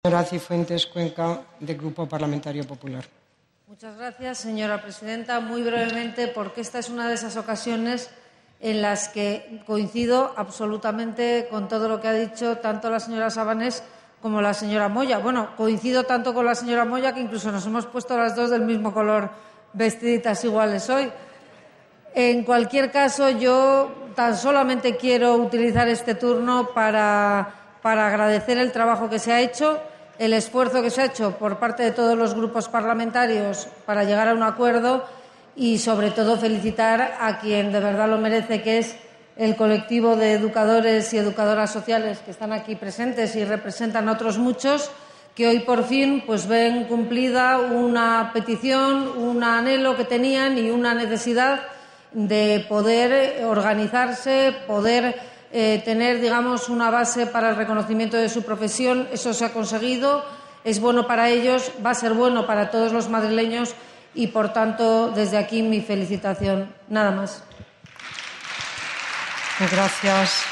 Señora Cifuentes Cuenca, del Grupo Parlamentario Popular. Muchas gracias, señora presidenta. Muy brevemente, porque esta es una de esas ocasiones en las que coincido absolutamente con todo lo que ha dicho tanto la señora Sabanés como la señora Moya. Bueno, coincido tanto con la señora Moya que incluso nos hemos puesto las dos del mismo color, vestiditas iguales hoy. En cualquier caso, yo tan solamente quiero utilizar este turno para agradecer el trabajo que se ha hecho, el esfuerzo que se ha hecho por parte de todos los grupos parlamentarios para llegar a un acuerdo y, sobre todo, felicitar a quien de verdad lo merece, que es el colectivo de educadores y educadoras sociales que están aquí presentes y representan a otros muchos, que hoy por fin pues ven cumplida una petición, un anhelo que tenían y una necesidad de poder organizarse, poder tener, digamos, una base para el reconocimiento de su profesión. Eso se ha conseguido, es bueno para ellos, va a ser bueno para todos los madrileños y, por tanto, desde aquí mi felicitación. Nada más. Gracias.